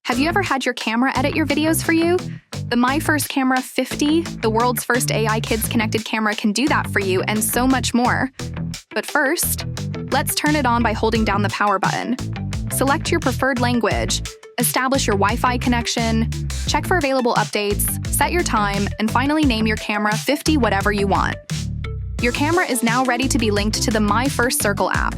Have you ever had your camera edit your videos for you? The myFirst Camera 50, the world's first AI kids connected camera, can do that for you and so much more. But first, let's turn it on by holding down the power button. Select your preferred language, establish your Wi-Fi connection, check for available updates, set your time, and finally name your camera 50 whatever you want. Your camera is now ready to be linked to the myFirst Circle app.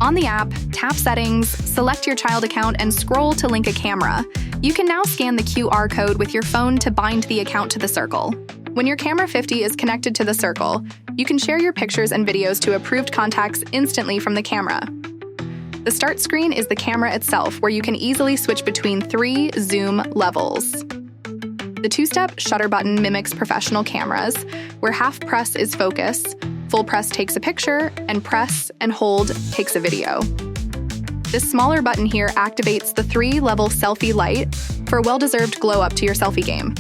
On the app, tap Settings, select your child account, and scroll to link a camera. You can now scan the QR code with your phone to bind the account to the Circle. When your camera 50 is connected to the Circle, you can share your pictures and videos to approved contacts instantly from the camera. The start screen is the camera itself, where you can easily switch between 3 zoom levels. The two-step shutter button mimics professional cameras, where half press is focus, full press takes a picture, and press and hold takes a video. This smaller button here activates the 3-level selfie light for a well-deserved glow-up to your selfie game.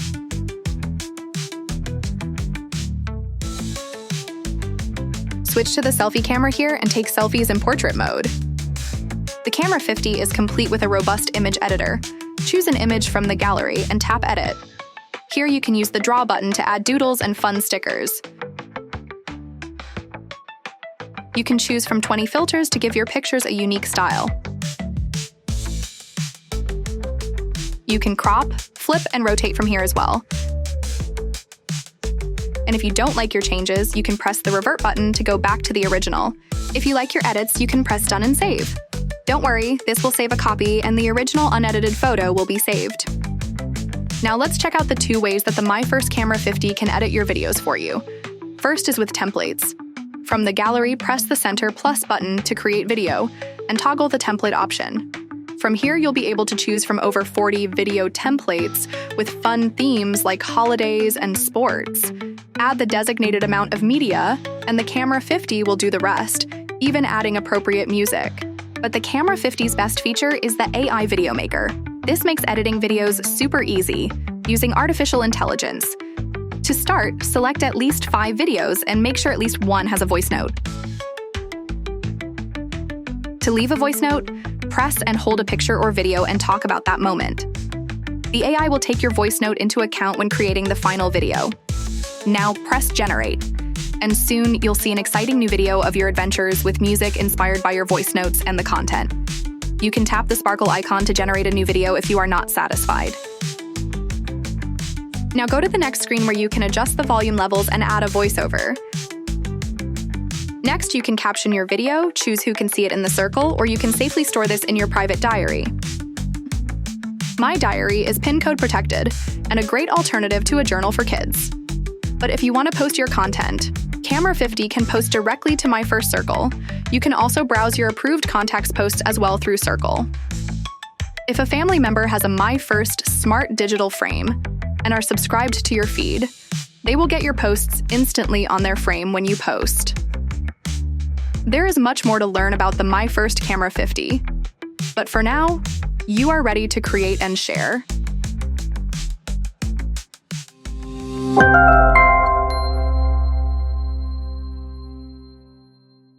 Switch to the selfie camera here and take selfies in portrait mode. The Camera 50 is complete with a robust image editor. Choose an image from the gallery and tap Edit. Here you can use the Draw button to add doodles and fun stickers. You can choose from 20 filters to give your pictures a unique style. You can crop, flip, and rotate from here as well. And if you don't like your changes, you can press the Revert button to go back to the original. If you like your edits, you can press Done and Save. Don't worry, this will save a copy and the original unedited photo will be saved. Now let's check out the 2 ways that the myFirst Camera 50 can edit your videos for you. First is with templates. From the gallery, press the center plus button to create video and toggle the template option. From here, you'll be able to choose from over 40 video templates with fun themes like holidays and sports. Add the designated amount of media, and the Camera 50 will do the rest, even adding appropriate music. But the Camera 50's best feature is the AI Video Maker. This makes editing videos super easy, using artificial intelligence. To start, select at least 5 videos and make sure at least one has a voice note. To leave a voice note, press and hold a picture or video and talk about that moment. The AI will take your voice note into account when creating the final video. Now press Generate, and soon you'll see an exciting new video of your adventures with music inspired by your voice notes and the content. You can tap the sparkle icon to generate a new video if you are not satisfied. Now go to the next screen where you can adjust the volume levels and add a voiceover. Next, you can caption your video, choose who can see it in the circle, or you can safely store this in your private diary. My Diary is PIN code protected and a great alternative to a journal for kids. But if you want to post your content, Camera 50 can post directly to myFirst Circle. You can also browse your approved contacts posts as well through Circle. If a family member has a myFirst smart digital frame and are subscribed to your feed, they will get your posts instantly on their frame when you post. There is much more to learn about the myFirst Camera 50, but for now, you are ready to create and share.